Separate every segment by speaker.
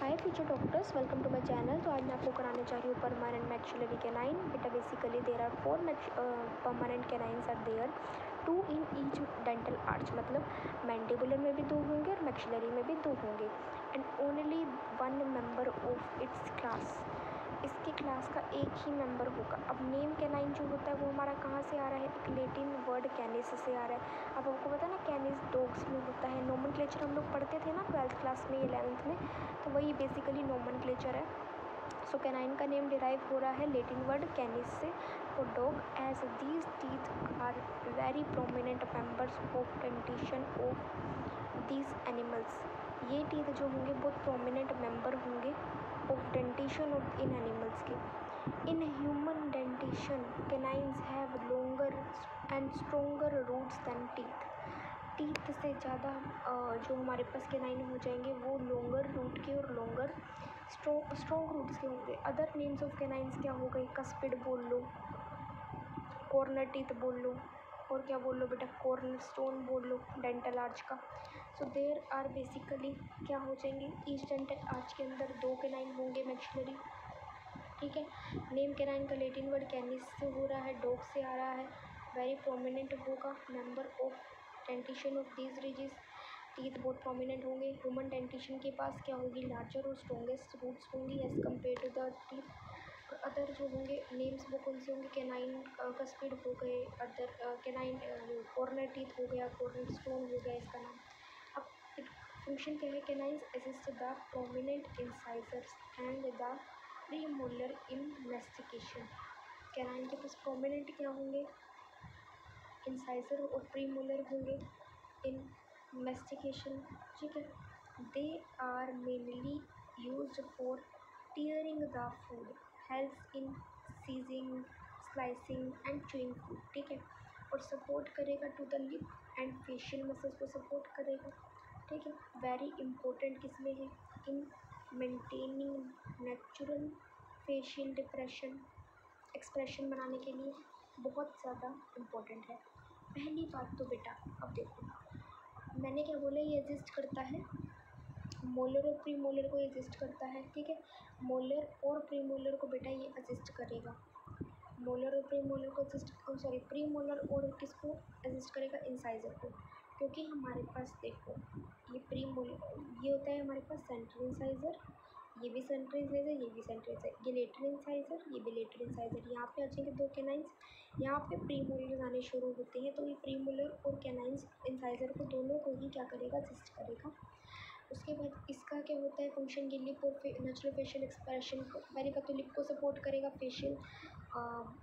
Speaker 1: Hi future doctors, welcome to my channel. तो आज मैं आपको कराने जा रही हूँ परमानेंट मैक्सिलरी कैनाइन। बेटा basically there are 4 permanent canines are there, 2 in each dental arch, मतलब मैंडिबुलर में भी 2 होंगे और मैक्सिलरी में भी 2 होंगे। And only 1 member of its class, इसके क्लास का एक ही मेंबर होगा। अब नेम कैनाइन जो होता है वो हमारा कहाँ से आ रहा है, एक लेटिन वर्ड कैनिस से आ रहा है। अब आपको पता है ना, कैनिस डॉग्स में होता है। नोमेनक्लेचर हम लोग पढ़ते थे ना 12th क्लास में, 11th में, तो वही बेसिकली नोमेनक्लेचर है। सो कैनाइन का नेम डिराइव हो रहा है लेटिन वर्ड कैनिस से for dog, as these teeth are very prominent members of dentition of these animals. ये टीथ जो होंगे बहुत प्रोमिनेंट मेंबर होंगे ऑफ डेंटिशन ऑफ इन एनिमल्स के। In human dentition canines have longer and stronger roots than teeth. Teeth से ज़्यादा जो हमारे पास कैनाइन हो जाएंगे वो लॉन्गर रूट के और लॉन्गर स्ट्रॉन्ग रूट्स के होंगे। अदर नेम्स ऑफ कैनाइंस क्या हो गए, कस्पिड बोल लो, कॉर्नर टीथ बोल लो, और क्या बोल लो बेटा, कॉर्नर स्टोन बोल लो डेंटल आर्च का। सो देयर आर बेसिकली क्या हो जाएंगे, ईच डेंटल आर्च के अंदर 2 कैनाइन होंगे मैक्सिलरी। ठीक है। नेम कैनाइन का लेटिन वर्ड कैनिस से हो रहा है, डॉग से आ रहा है। वेरी प्रोमिनेंट होगा member of dentition of these ridges, teeth बहुत प्रोमिनेंट होंगे। ह्यूमन डेंटिशन के पास क्या होगी, लार्जर और स्ट्रॉन्गेस्ट रूट्स होंगी as compare to the teeth. Other जो होंगे नेम्स वो कौन से होंगे, कैनाइन कस्पिड हो गए, अदर कैनाइन कॉर्नर टीथ हो गया, कॉर्नर स्टोन हो गया इसका नाम। अब फंक्शन क्या है, canines assist the prominent incisors and the premolar in mastication. Canine के पास प्रोमिनेंट क्या होंगे, इंसाइजर और प्रीमोलर होंगे इन मैस्टिकेशन। ठीक है। They are mainly used for tearing the food, helps in seizing, slicing and chewing food. ठीक है। और सपोर्ट करेगा to the lip and facial muscles को सपोर्ट करेगा। ठीक है। वेरी इंपॉर्टेंट किस में है, in maintaining natural facial expression बनाने के लिए बहुत ज़्यादा इम्पोर्टेंट है। पहली बात तो बेटा अब देखो, मैंने क्या बोला, ये एग्जिस्ट करता है मोलर और प्री मोलर को एग्जिस्ट करता है। ठीक है। मोलर और प्री मोलर को बेटा ये एग्जिस्ट करेगा, मोलर और प्री मोलर को प्री मोलर और किसको एग्जिस्ट करेगा, इंसाइजर को। क्योंकि हमारे पास देखो, ये प्री मोलर ये होता है हमारे पास सेंट्रल इंसाइजर, ये भी सेंट्रल इंसाइजर, ये भी सेंट्रल इंसाइजर, ये लेटर इंसाइजर, ये भी लेटर इंसाइजर। यहाँ पे आ जाएंगे 2 कैनाइंस, यहाँ पे प्री मोलर आने शुरू होते हैं, तो ये प्री मोलर और कैनाइंस इंसाइजर को दोनों को ही क्या करेगा, एग्जिस्ट करेगा। उसके बाद इसका क्या होता है फंक्शन, ये लिप और नेचुरल फेशियल एक्सप्रेशन को, पहली बात तो लिप को सपोर्ट करेगा, फेशियल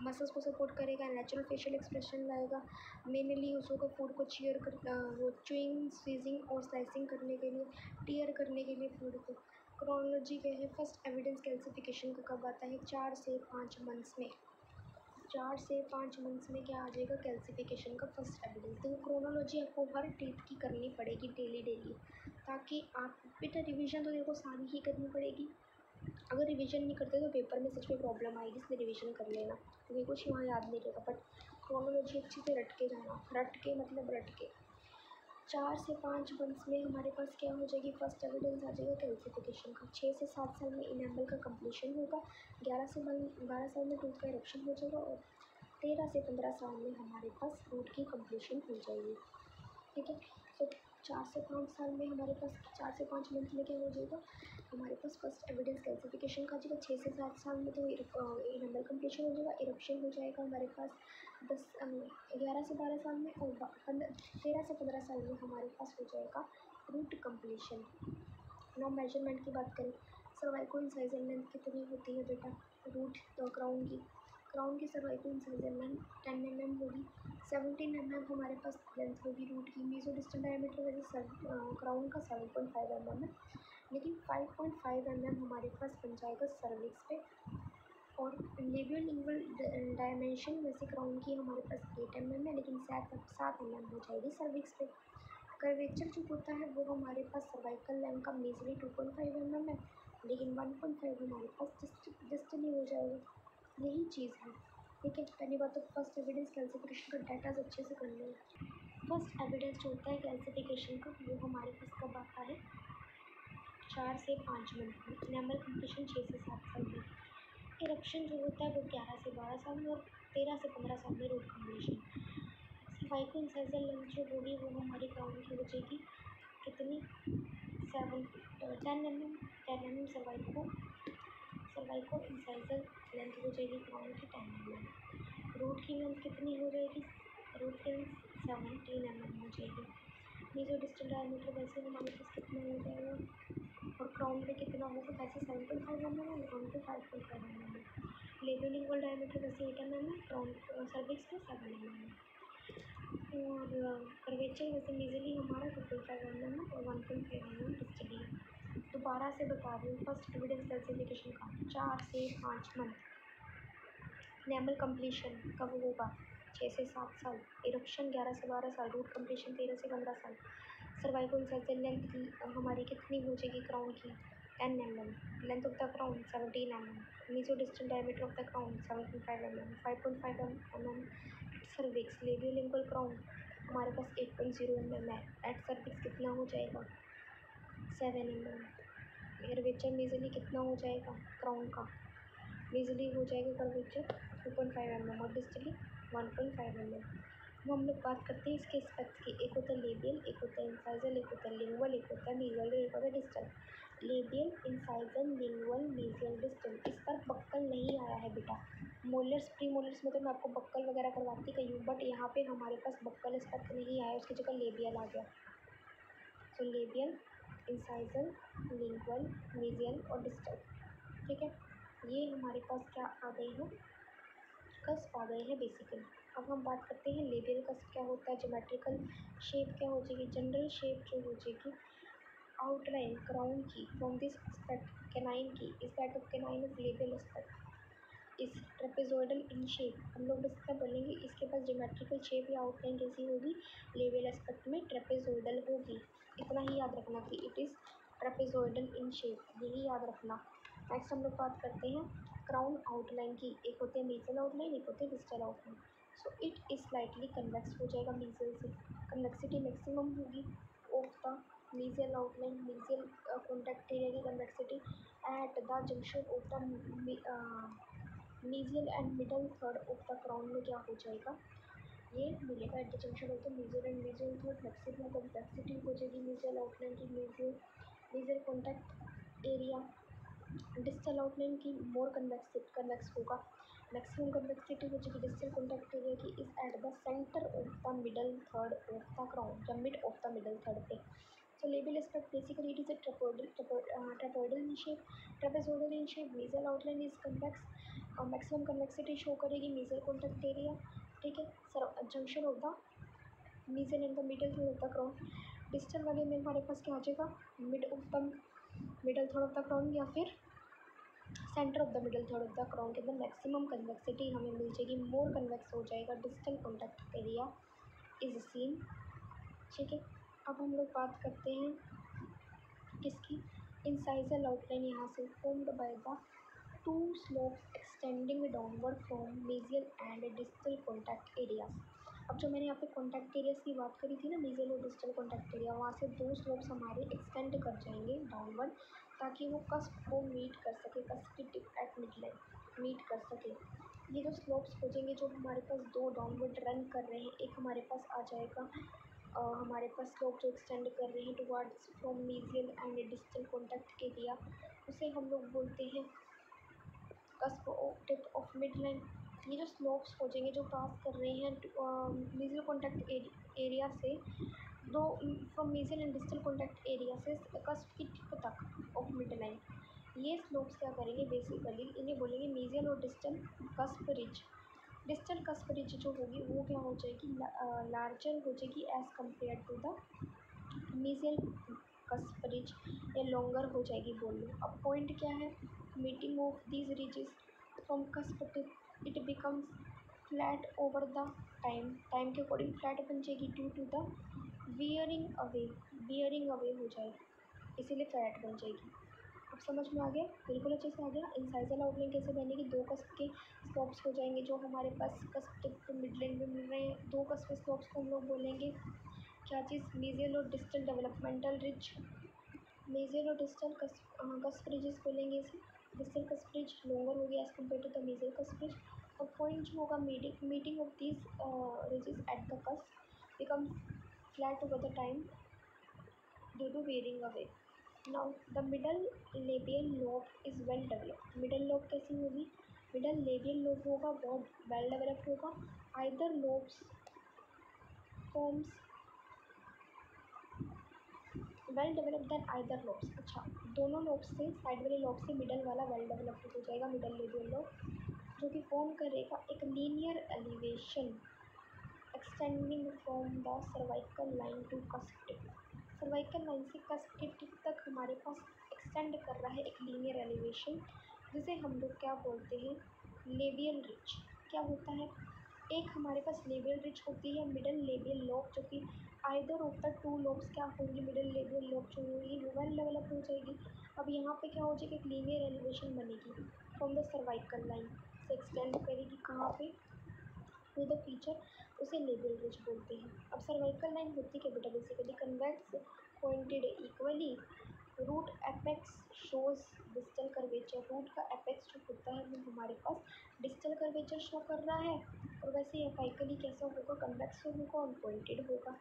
Speaker 1: मसल्स को सपोर्ट करेगा, नेचुरल फेशियल एक्सप्रेशन लाएगा। मेनली उसको का फूड को चीयर कर वो च्यूइंग, स्क्वीजिंग और स्लाइसिंग करने के लिए, टीयर करने के लिए फूड को। क्रोनोलॉजी क्या है, फर्स्ट एविडेंस कैल्सिफिकेशन का कब आता है, 4 से 5 मंथ्स में। 4 से 5 मंथ्स में क्या आ जाएगा, कैल्सिफिकेशन का फर्स्ट एविडेंस। तो क्रोनोलॉजी आपको हर टीथ की करनी पड़ेगी डेली, ताकि आप बेटा रिवीजन तो देखो सारी ही करनी पड़ेगी। अगर रिवीजन नहीं करते तो पेपर में सच में प्रॉब्लम आएगी, इसलिए रिवीजन कर लेना, क्योंकि कुछ वहाँ याद नहीं रहेगा। बट क्रोनोलॉजी अच्छे से रट के जाना, रट के 4 से 5 मंथ्स में हमारे पास क्या हो जाएगी, फर्स्ट एविडेंस आ जाएगा कैल्सिफिकेशन का। 6 से 7 साल में इनेमल का कंप्लीशन होगा, 11 साल में टूथ का इरप्शन हो जाएगा, और 13 से 15 साल में हमारे पास रूट की कंप्लीशन हो जाएगी। ठीक है। तो 4 से 5 साल में हमारे पास, 4 से 5 मंथ में क्या हो जाएगा, हमारे पास फर्स्ट एविडेंस कैल्सिफिकेशन का आ जाएगा। 6 से 7 साल में तो इनेमल कंप्लीशन हो जाएगा, इरप्शन हो जाएगा हमारे पास 11 से 12 साल में, और 13 से 15 साल में हमारे पास हो जाएगा रूट कंप्लीशन। नाउ मेजरमेंट की बात करें, सर्वाइकल इंसाइजर लेंथ कितनी होती है बेटा, रूट क्राउन की सर्वाइकल इंसाइजर लेंथ 10 mm होगी, 17 mm हमारे पास लेंथ होगी रूट की। मीजो डिस्टेंस डायमीटर वैसे क्राउन का 7.5 mm है, लेकिन 5.5 mm हमारे पास बन जाएगा सर्विक्स पे। और लेबियल लिंगुअल डायमेंशन वैसे क्राउन की हमारे पास 8 mm है, लेकिन 7 mm हो जाएगी सर्विक्स पे। कर्वेचर जो होता है वो हमारे पास सर्वाइकल लेंथ का मेजरली 2.5 mm है, लेकिन 1.5 हमारे पास डिस्टली हो जाएगा। यही चीज़ है। ठीक है। पहली बात तो फर्स्ट एविडेंस कैल्सिफिकेशन का डाटा अच्छे से कर लो। फर्स्ट एविडेंस जो होता है कैल्सिफिकेशन का वो हमारे पास कब आता है, 4 से 5 मिनट में, नॉर्मल कंप्लीशन 6 से 7 साल में, इरप्शन जो होता है वो 11 से 12 साल में, और 13 से 15 साल में root completion. Cervico incisor length जो होगी वो हमारी क्राउन की हो जाएगी कितनी, 10 mm सर्वाइको इंसाइजर लेंथ हो जाएगी क्राउन की 10 mm। रूट की लेंथ कितनी हो जाएगी, रूट की लेंथ 17 mm हो जाएगी। मीजो डिस्टल डायमीटर वैसे हमारे पास कितना हो जाएगा, और क्राउन पे कितना होगा, वैसे 7.5 mm है, क्राउन पे 5.5 mm है। लेबियल लिंगुअल डायमीटर वैसे 8 mm है, क्राउन सर्विक्स पे 7 mm है। और कर्वेचर वैसे मीजली हमारा 2.5 mm है और 1.5 mm डिस्टली है। दोबारा से बता रही हूँ, फर्स्ट एविडेंस क्लासिफिकेशन का 4 से 5 मंथ, नॉर्मल कंप्लीशन कब होगा 6 से 7 साल, इरप्शन 11 से 12 साल, रूट कंप्लीशन 13 से 15 साल। सर्वाइकल इंसाइजर लेंथ की हमारी कितनी हो जाएगी क्राउन की 10 mm, length of the crown 17 mm, mesio distal diameter of the crown 7.5 mm, 5.5 mm cervix. Labial lingual crown हमारे पास 8.0 mm है, एट सर्विक्स कितना हो जाएगा 7 mm। कर्वेचर मेजली कितना हो जाएगा क्राउन का, मेजली हो जाएगा कर्वेचर 2.5 mm और डिस्टली 1.5 mm। अब हम लोग बात करते हैं इसके एस्पेक्ट्स की, एक होता है लेबियल, एक होता है इंसाइजल, एक होता है लिंगुअल, एक होता है मीजल, एक होता है distal. Labial, incisal, lingual, mesial, distal, इस पर बक्कल नहीं आया है बेटा। मोलर्स, प्री मोलर्स में तो मैं आपको बक्कल वगैरह करवाती गई हूँ, बट यहाँ पे हमारे पास बक्कल एस्पेक्ट नहीं आया, उसकी जगह लेबियल आ गया। तो लेबियल, इंसाइजल, लिंगुअल, मीजल और डिस्टल, ठीक है, ये हमारे पास क्या आ गए हैं, कस्प आ गए हैं बेसिकली। अब हम बात करते हैं लेबियल कस्प क्या होता है, ज्योमेट्रिकल शेप क्या हो जाएगी, जनरल शेप जो हो जाएगी आउटलाइन क्राउन की फ्रॉम दिस एस्पेक्ट कैनाइन की इस that of canine of labial aspect इस ट्रेपेजोइडल इन शेप। हम लोग बस इतना बोलेंगे इसके पास ज्योमेट्रिकल शेप या आउटलाइन कैसी होगी, लेबियल एस्पेक्ट में ट्रेपेजोइडल होगी, इतना ही याद रखना कि it is trapezoidal in shape, यही याद रखना। नेक्स्ट हम लोग बात करते हैं क्राउन आउटलाइन की, एक होते हैं मीजल आउटलाइन, एक होते हैं distal outline. So it is slightly convex हो जाएगा मीजल से, कन्वेक्सिटी मैक्सिमम होगी of the mesial outline, mesial contact area की convexity at the junction of the mesial and middle third of the crown में क्या हो जाएगा, ये मिलेगा at the junction of the mesial and mesial third. Maximum complexity हो जाएगी mesial outline की, mesial contact area, distal outline की मोर कन्वेक्स होगा, मैक्सिमम कन्वेक्सिटी हो जाएगी डिस्टल कॉन्टैक्ट एरिया की is at the centre of the middle third of the crown, या mid of the middle third पे। So labial aspect basically it is a trapezoidal in shape, trapezoidal in shape, nasal outline is convex, maximum convexity show करेगी nasal contact area, ठीक है, sir junction of the nasal and the middle third of the crown. Distal वाले में हमारे पास क्या आ जाएगा, mid of the middle third of the crown या फिर centre of the middle third of the crown के अंदर मैक्सिमम कन्वेक्सिटी हमें मिल जाएगी, मोर कन्वेक्स हो जाएगा, distal contact area is seen, ठीक है। अब हम लोग बात करते हैं किसकी, इंसाइजल आउटलाइन यहाँ से formed by the two slopes extending downward from mesial and distal contact areas. अब जो मैंने यहाँ पे कॉन्टैक्ट एरियाज की बात करी थी ना, मेजियल और डिस्टल कॉन्टैक्ट एरिया, वहाँ से दो स्लोप्स हमारे एक्सटेंड कर जाएंगे डाउनवर्ड, ताकि वो कस्प को मीट कर सके, कस्प की टिप एट मिडलाइन मीट कर सके। ये जो स्लोप्स हो जाएंगे, जो हमारे पास दो डाउनवर्ड रन कर रहे हैं, एक हमारे पास आ जाएगा हमारे पास स्लोप जो एक्सटेंड कर रहे हैं towards from mesial and distal contact area, उसे हम लोग बोलते हैं cusp tip of mid line. ये जो स्लोप्स हो जाएंगे जो पास कर रहे हैं मेजियल कॉन्टैक्ट एरिया से, दो from mesial and distal contact area से कस्प की टिप तक ऑफ मिड लाइन, ये स्लोप्स क्या करेंगे बेसिकली, इन्हें बोलेंगे मेजियल और distal cusp ridge. Distal cusp ridge जो होगी वो क्या हो जाएगी, लार्जर हो जाएगी as compare to the mesial cusp ridge, या लॉन्गर हो जाएगी बोल लो। अब पॉइंट क्या है, meeting of these ridges from cusp tip it becomes flat over the time के अकॉर्डिंग फ्लैट बन जाएगी due to the bearing away हो जाएगी, इसीलिए फ्लैट बन जाएगी। अब समझ में आ गया, बिल्कुल अच्छे से आ गया। इंसाइजल आउटलाइन कैसे बनेगी, दो कस्प के स्लोप्स हो जाएंगे जो हमारे पास कस्प टिप मिडलाइन में मिल रहे हैं, दो कस्प के स्लोप्स को हम लोग बोलेंगे क्या चीज़, मेजियल और डिस्टल डेवलपमेंटल रिज। मेजर और डिस्टल कस्प रिजेस बोलेंगे इसे। डिस्टल कस्प रिज लॉन्गर हो गया as compare to the mesial cusp ridge. और पॉइंट जो होगा meeting of these ridges at the cusp become flat over the time due to wearing away. Now the middle labial lobe is well developed. Middle lobe कैसी होगी? Middle labial lobe होगा बहुत well developed होगा। Either lobes forms well developed then either lobes. अच्छा, दोनों lobes से, side वाले lobe से मिडल वाला वेल डेवलप्ड हो जाएगा, मिडल लेबियल लोब, जो कि फॉर्म करेगा एक linear elevation extending from the cervical line to cusp tip. Cervical line से कस्प के टिप तक हमारे पास एक्सटेंड कर रहा है एक लीनियर एलिवेशन, जिसे हम लोग क्या बोलते हैं? Labial rich. क्या होता है? एक हमारे पास लेबियल रिच होती है मिडल लेबियल लोब, जो कि either of the two lobes क्या होंगी? मिडल लेबियल लोब जो होगी वो वेल डेवलप हो जाएगी। अब यहाँ पे क्या हो जाएगी? एक लीनियर एलिवेशन बनेगी फ्रॉम द सर्वाइकल लाइन से एक्सटेंड करेगी कहाँ पे? टू द फीचर, उसे लेबियल रिच बोलते हैं। अब सर्वाइकल लाइन होती है बेटा basically convex pointed equally. Root apex shows distal curvature. Root का एपेक्स जो होता है वो हमारे पास डिस्टल कर्वेचर शो कर रहा है, और वैसे ही अपाइकली कैसा होगा? कन्वेक्स होगा और पॉइंटेड होगा।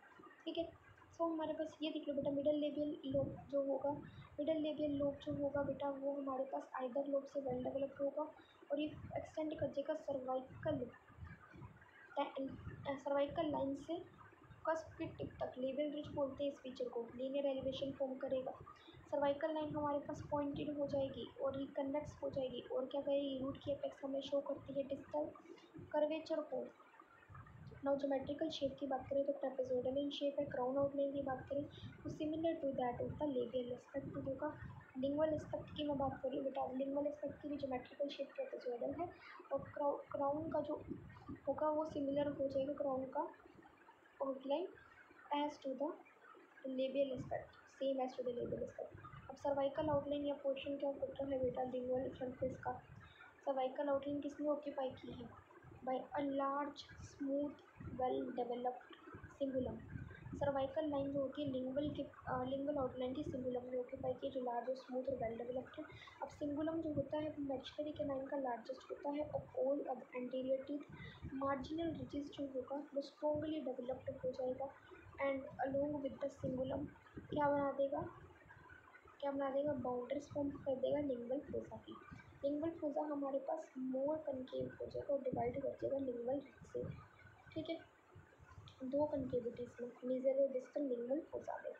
Speaker 1: ठीक है, सो हमारे पास ये दिख लो बेटा, मिडल लेबियल लोब जो होगा, मिडल लेबियल लोब जो होगा बेटा वो हमारे पास आइदर लोब से वेल डेवलप्ड होगा, और ये एक्सटेंड कर जाएगा सर्वाइकल लाइन से कस्प के टिप तक। लेबियल रिच बोलते हैं इस फीचर को। लीनियर एलिवेशन फॉर्म करेगा। सर्वाइकल लाइन हमारे पास पॉइंटेड हो जाएगी और ये कन्वेक्स हो जाएगी, और क्या करेगी? रूट की एपेक्स हमें शो करती है डिस्टल कर्वेचर को। नाउ ज्योमेट्रिकल शेप की बात करें तो ट्रेपेजोइडल इन शेप है। क्राउन आउटलाइन की बात करें तो similar to that of the labial aspect होगा। लिंगुअल एस्पेक्ट की मैं बात कर रही हूँ बेटा, लिंगुअल एस्पेक्ट की भी ज्योमेट्रिकल शेप ट्रेपेजोइडल है, और क्राउन का जो होगा वो सिमिलर हो जाएगा क्राउन का outline as to the labial aspect, same as to the labial aspect. अब सर्वाइकल आउटलाइन या पोर्शन क्या होता है बेटा लिंगुअल सरफेस का? सर्वाइकल आउटलाइन किसने ऑक्यूपाई की है? By a large smooth well developed cingulum. Cervical line जो होती है लिंगुअल आउटलाइन की सिंगुलम ने ऑक्यूपाई की, जो लार्ज और स्मूथ और वेल डेवलप्ड है। अब सिंगुलम जो होता है वो मैक्सिलरी कैनाइन का लार्जेस्ट होता है ऑफ ऑल अब एंटीरियर टीथ। मार्जिनल रिजेस जो होगा वो स्ट्रॉन्गली डेवलप्ड हो जाएगा, एंड अलोंग विद द सिंगुलम क्या बना देगा? बाउंड्रीज फॉर्म कर देगा लिंगुअल फोसा की। लिंगुअल फोसा हमारे पास मोर कनकेव हो जाएगा और डिवाइड कर देगा लिंगुअल रिज से। ठीक है, दो कनकेविटीज में, मेजर और डिस्टल लिंगुअल फोसा में।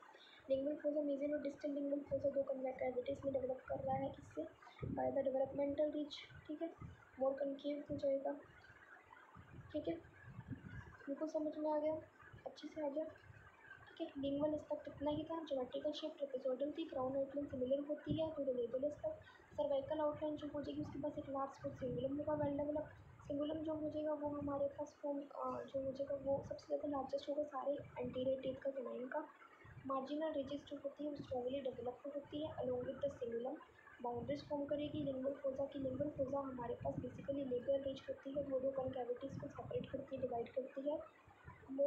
Speaker 1: लिंगुअल फोसा मेजर और डिस्टल लिंगुअल फोसा दो कैविटीज में डेवलप कर रहा है। किससे? By the developmental rich. ठीक है, मोर कनकेव हो जाएगा। ठीक है, बिल्कुल समझ में आ गया, अच्छे से आ गया। ठीक है, लिंगुअल एस्पेक्ट इतना ही था। ज्योमेट्रिकल शेप ट्रेपेजोइडल थी। क्राउन आउटलाइन सिमिलर होती है to the labial aspect. Cervical outline जो हो जाएगी उसके पास एक लार्ज स्मूथ सिंगुलम होगा वेल डेवलप। सिंगुलम जो हो जाएगा वो हमारे पास फॉर्म जो हो जाएगा वो सबसे ज़्यादा लार्जेस्ट होगा सारे एंटीरियर टीथ का कैनाइन का। मार्जिनल रिजेस जो होती है वो स्ट्रॉन्गली डेवलप्ड होती है along with the cingulum. Boundaries form करेगी लिंगुअल फोसा की। लिंगुअल फोसा हमारे पास बेसिकली लेबियल रिज होती है, वो दो कनकेविटीज़ को सेपरेट करती है, डिवाइड करती है।